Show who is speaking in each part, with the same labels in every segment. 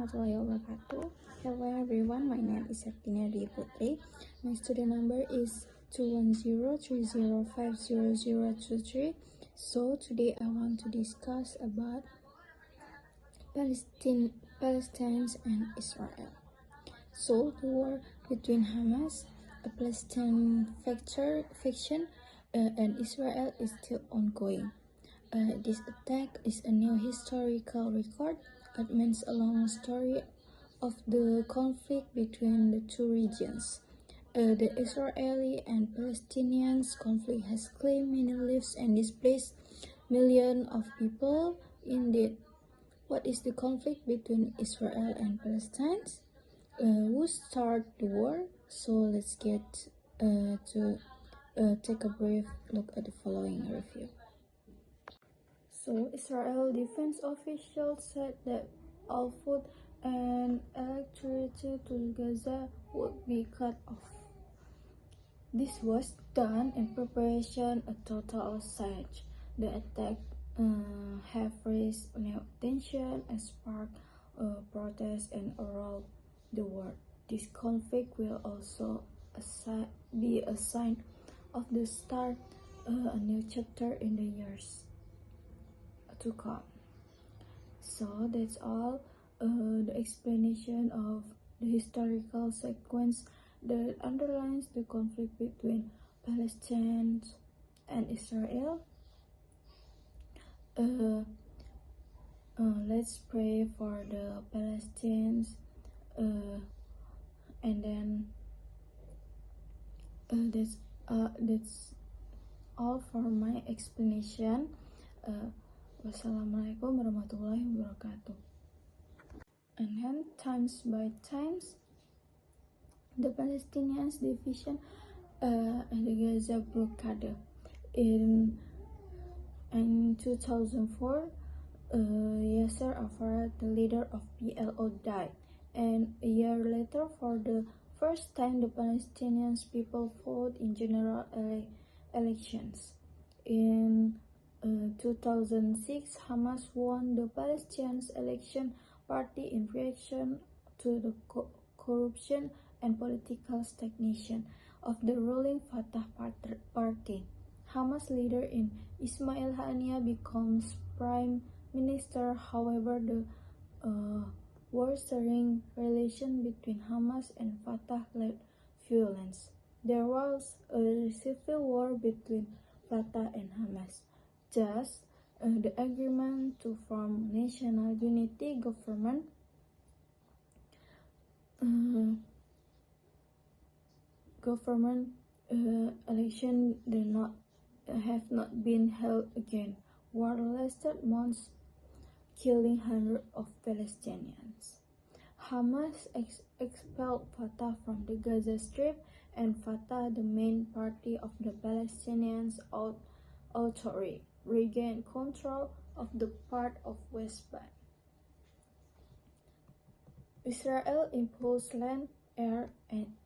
Speaker 1: warahmatullahi wabarakatuh. Hello everyone, my name is Septinia Putri. My student number is 21030500023. So today I want to discuss about Palestine and Israel. So the war between Hamas, a Palestinian faction, and Israel is still ongoing. This attack is a new historical record. It means a long story of the conflict between the two regions. The Israeli and Palestinian conflict has claimed many lives and displaced millions of people. Indeed, what is the conflict between Israel and Palestine? Who started the war? So let's get to take a brief look at the following review. So, Israel defense officials said that all food and electricity to Gaza would be cut off. This was done in preparation a total siege. The attack have raised new tension and sparked protests and around the world. This conflict will also be a sign of the start a new chapter in the years to come. So that's all the explanation of the historical sequence that underlines the conflict between Palestine and Israel. Let's pray for the Palestinians, and then that's all for my explanation. Wassalamualaikum warahmatullahi wabarakatuh. And then times by times, the Palestinian division and the Gaza blockade. In 2004, Yasser Arafat, the leader of PLO, died, and a year later, for the first time, the Palestinian people voted in general elections. In 2006, Hamas won the Palestinian election party in reaction to the corruption and political stagnation of the ruling Fatah party. Hamas leader Ismail Haniyeh becomes prime minister. However, the worsening relation between Hamas and Fatah led violence. There was a civil war between Fatah and Hamas. Thus, the agreement to form national unity government election have not been held again. War lasted months, killing hundreds of Palestinians. Hamas expelled Fatah from the Gaza Strip, and Fatah, the main party of the Palestinian Authority, regained control of the part of West Bank. Israel imposed land, air,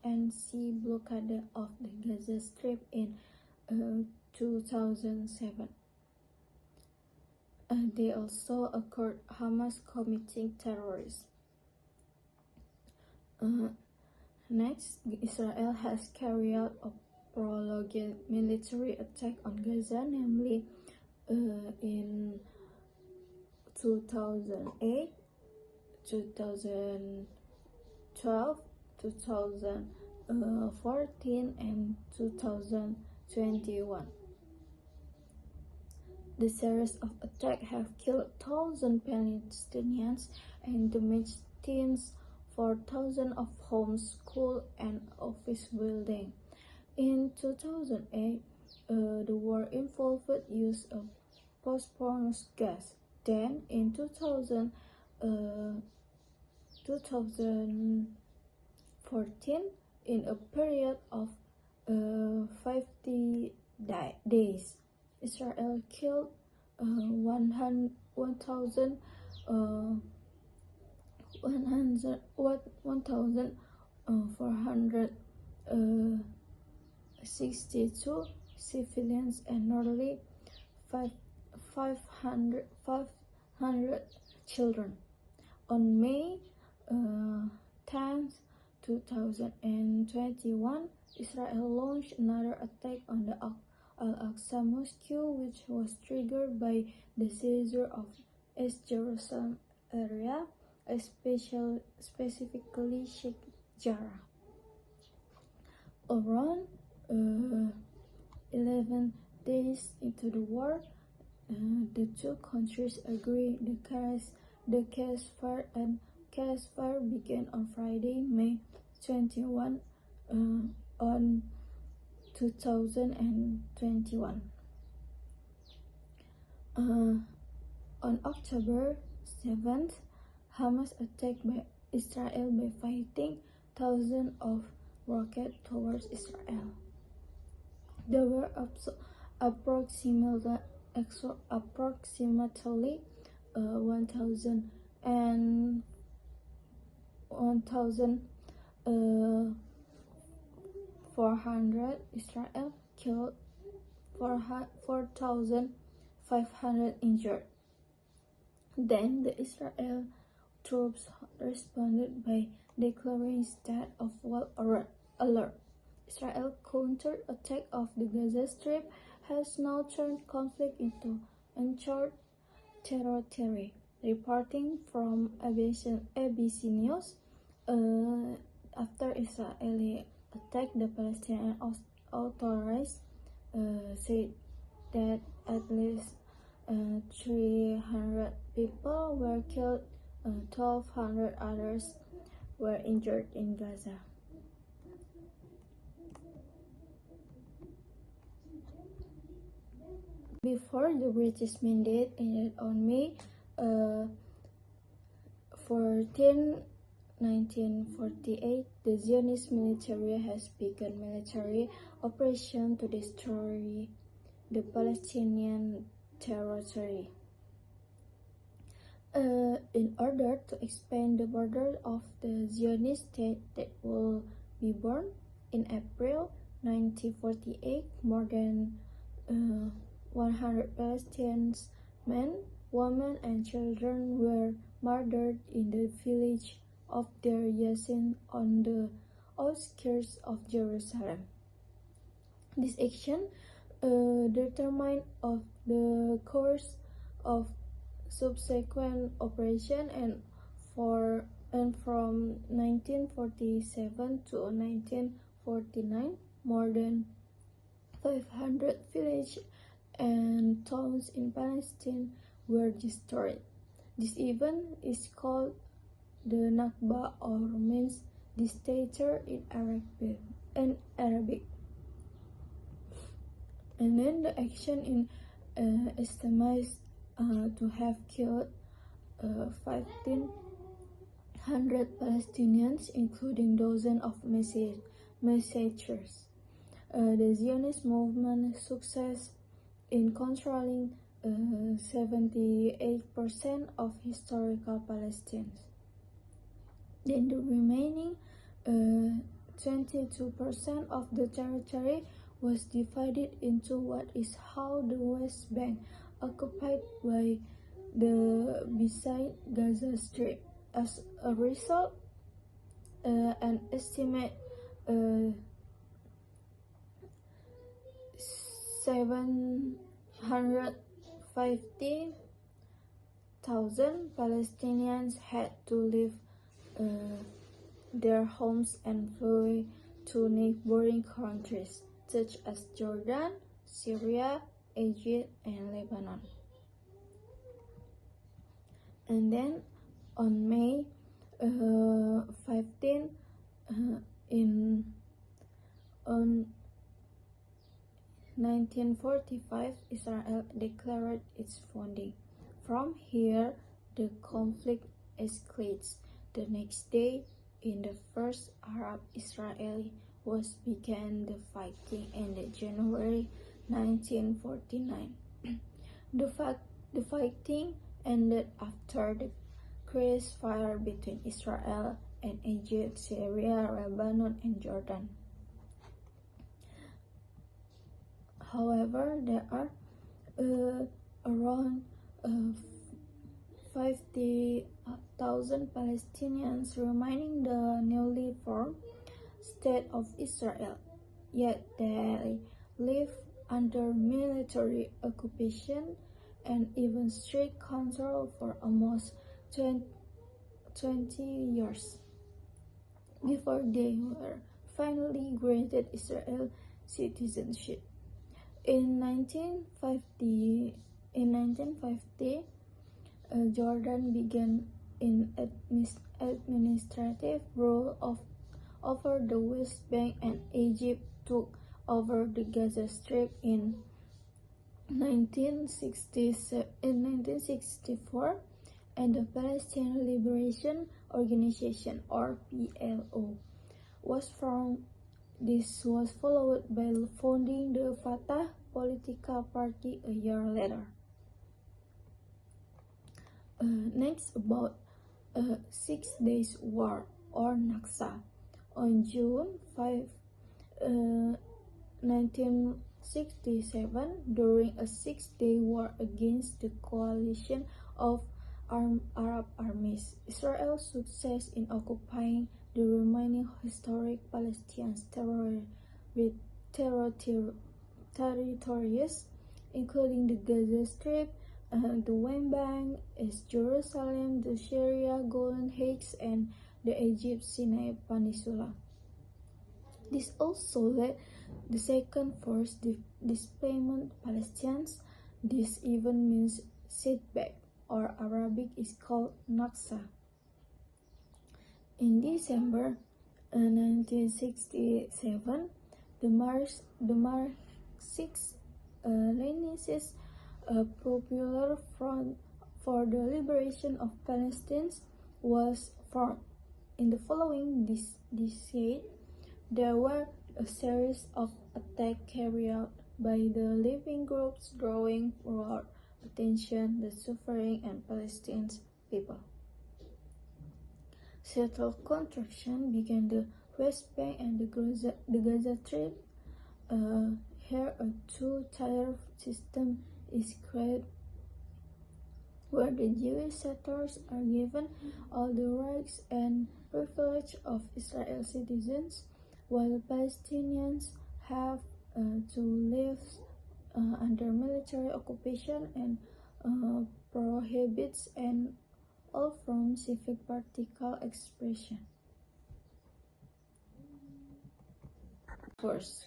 Speaker 1: and sea blockade of the Gaza Strip in 2007. They also accused Hamas committing terrorism. Next, Israel has carried out a prolonged military attack on Gaza, namely in 2008, 2012, 2014, and 2021. The series of attacks have killed thousands of Palestinians and damaged tens for thousands of homes, schools, and office buildings. In 2008, the war involved use of phosphorus gas. Then, in 2014, in a period of 50 days, Israel killed 1,462 civilians and nearly 500 children. On May 10th, 2021, Israel launched another attack on the Al-Aqsa Mosque, which was triggered by the seizure of East Jerusalem area, specifically Sheikh Jarrah. Around 11 days into the war, the two countries agreed the ceasefire began on Friday, May 21, on 2021. On October 7th, Hamas attacked by Israel by firing thousands of rockets towards Israel. There were approximately 1,400 Israel killed, 4,500 injured. Then the Israel troops responded by declaring state of war alert. Israel's counter-attack of the Gaza Strip has now turned conflict into uncharted territory. Reporting from ABC News, after Israeli attack, the Palestinian authorities said that at least 300 people were killed, 1,200 others were injured in Gaza. Before the British mandate ended on May 14, 1948, the Zionist military has begun military operation to destroy the Palestinian territory. In order to expand the border of the Zionist state that will be born in April 1948, more than 100 Palestinian men, women, and children were murdered in the village of Deir Yassin on the outskirts of Jerusalem. This action determined of the course of subsequent operation, and from 1947 to 1949, more than 500 villages and towns in Palestine were destroyed. This event is called the Nakba, or means disaster in Arabic. And then the action estimates to have killed 1,500 Palestinians, including dozens of massacres. The Zionist movement success in controlling 78% of historical Palestine. Then the remaining 22% of the territory was divided into what is how the West Bank, occupied by the beside Gaza Strip. As a result, an estimate 750,000 Palestinians had to leave their homes and flee to neighboring countries such as Jordan, Syria, Egypt, and Lebanon. And then on May 15, on 1945, Israel declared its founding. From here, the conflict escalates. The next day, in the first Arab-Israeli War, began the fighting ended January 1949. The fighting ended after the ceasefire between Israel and Egypt, Syria, Lebanon, and Jordan. However, there are around 50,000 400,000 Palestinians remaining the newly formed State of Israel, yet they live under military occupation and even strict control for almost 20 years before they were finally granted Israel citizenship. In 1950, Jordan began in administrative rule over the West Bank, and Egypt took over the Gaza Strip in 1964, and the Palestine Liberation Organization, or PLO, was formed. This was followed by founding the Fatah political party a year later. Next, about 6 Days War, or Nakba. On June 5, 1967, during a 6-day war against the coalition of Arab armies, Israel's success in occupying the remaining historic Palestinian territories, including the Gaza Strip, the West Bank, East Jerusalem, the Syria Golan Heights, and the Egypt Sinai Peninsula. This also led the second forced displacement Palestinians. This event means setback, or Arabic is called Nakba. In December 1967, the Marxist-Leninist Popular Front for the Liberation of Palestine was formed. In the following decade, there were a series of attacks carried out by the living groups, drawing world attention to the suffering and Palestinian people. Settled construction began the West Bank and the Gaza Strip. Here, a two-tier system is created, where the Jewish settlers are given all the rights and privileges of Israeli citizens, while Palestinians have to live under military occupation and prohibits and all from civic political expression. First,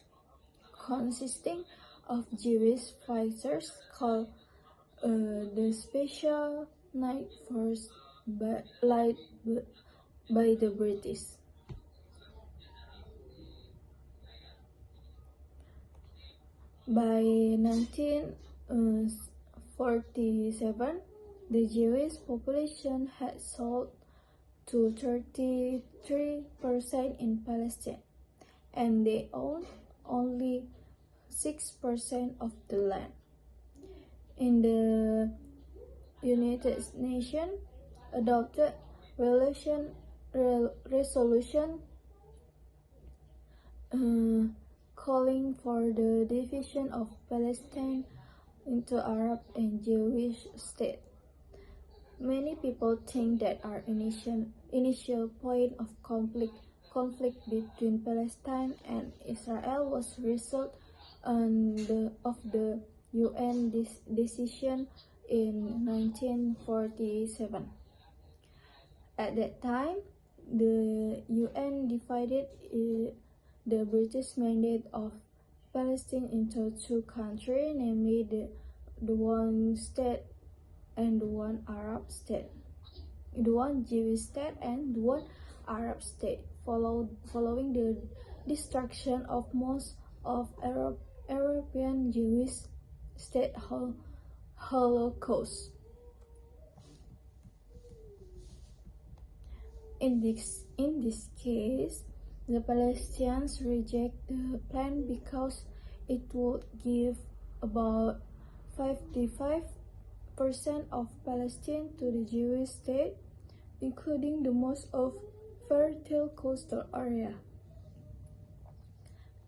Speaker 1: consisting of Jewish fighters called the Special Night Force led by the British. By 1947, the Jewish population had sold to 33% in Palestine, and they owned only 6% of the land. In the United Nations adopted resolution calling for the division of Palestine into Arab and Jewish states. Many people think that our initial point of conflict between Palestine and Israel was a result of the UN decision in 1947. At that time, the UN divided the British mandate of Palestine into two countries, namely the one state and the one Arab state, the one Jewish state and the one Arab state, following the destruction of most of European Jewish state Holocaust. In this case, the Palestinians reject the plan because it would give about 55% of Palestine to the Jewish state, including the most of fertile coastal area.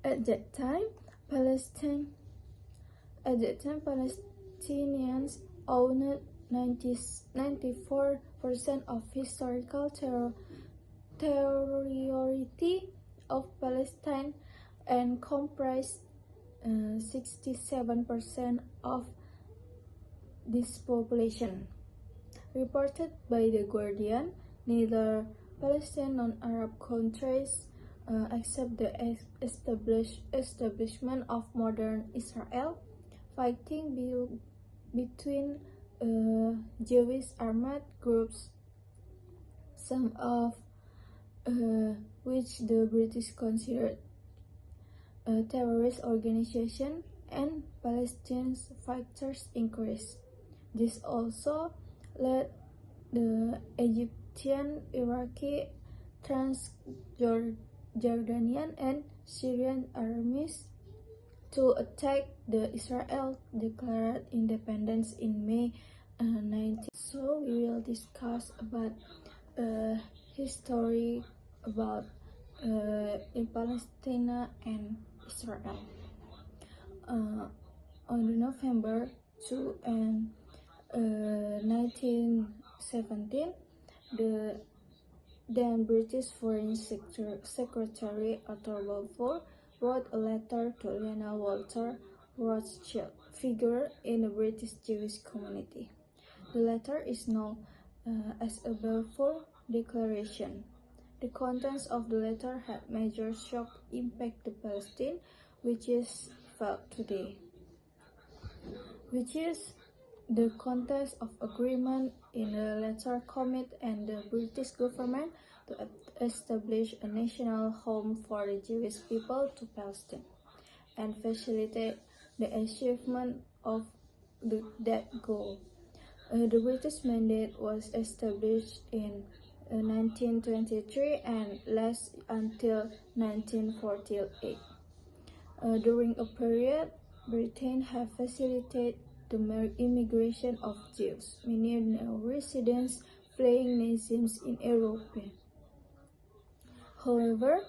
Speaker 1: At that time, Palestinians owned 94% of historical territory of Palestine and comprise 67% of this population. Reported by The Guardian, neither Palestine nor Arab countries accept the establishment of modern Israel. Fighting between Jewish armed groups, some of which the British considered a terrorist organization, and Palestinian fighters increased. This also led the Egyptian, Iraqi, Transjordanian, and Syrian armies to attack the Israel declared independence in May 19. So we will discuss about history about in Palestine and Israel. On November 2 and 1917, the then British Foreign Secretary Arthur Balfour wrote a letter to Lionel Walter Rothschild, figure in the British Jewish community. The letter is known as a Balfour Declaration. The contents of the letter had major shock impact to Palestine, which is felt today, which is the contents of agreement in the letter commit and the British government to establish a national home for the Jewish people to Palestine and facilitate the achievement of that goal. The British mandate was established in 1923 and lasted until 1948. During a period, Britain had facilitated the immigration of Jews, many neo-residents fleeing nations in Europe. However,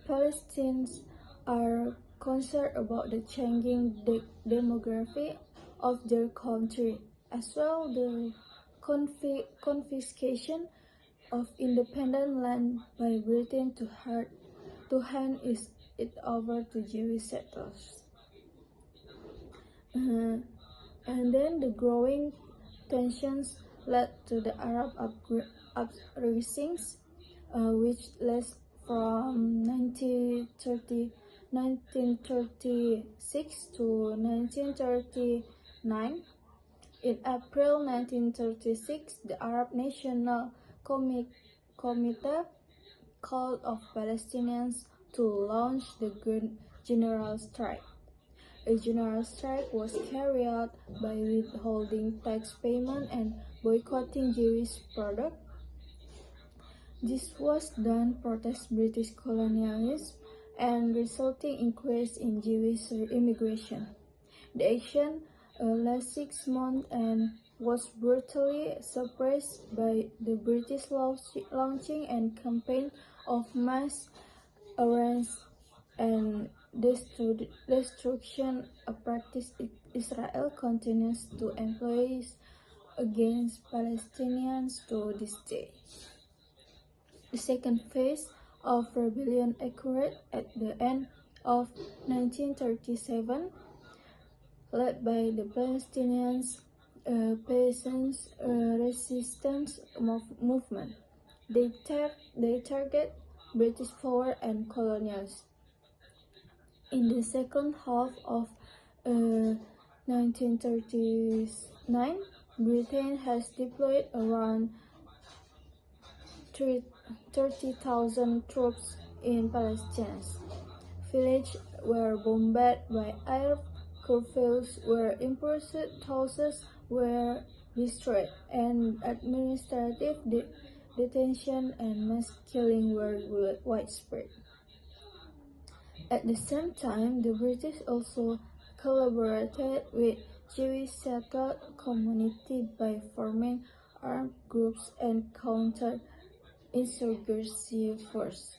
Speaker 1: Palestinians are concerned about the changing demography of their country, as well the confiscation of independent land by Britain to hand it over to Jewish settlers. And then the growing tensions led to the Arab uprisings, which lasted from 1936 to 1939. In April 1936, the Arab National Committee called on Palestinians to launch the general strike. A general strike was carried out by withholding tax payment and boycotting Jewish products. This was done to protest British colonialism and resulting increase in Jewish immigration. The action lasted 6 months and was brutally suppressed by the British launching a campaign of mass arrests and destruction, a practice Israel continues to employ against Palestinians to this day. The second phase of rebellion occurred at the end of 1937, led by the Palestinian peasants' resistance movement. They target British power and colonials. In the second half of 1939, Britain has deployed around 30,000 troops in Palestine. Villages were bombarded by air, curfews were imposed, houses were destroyed, and administrative detention and mass killing were widespread. At the same time, the British also collaborated with Jewish settled communities by forming armed groups and counter-insurgency forces.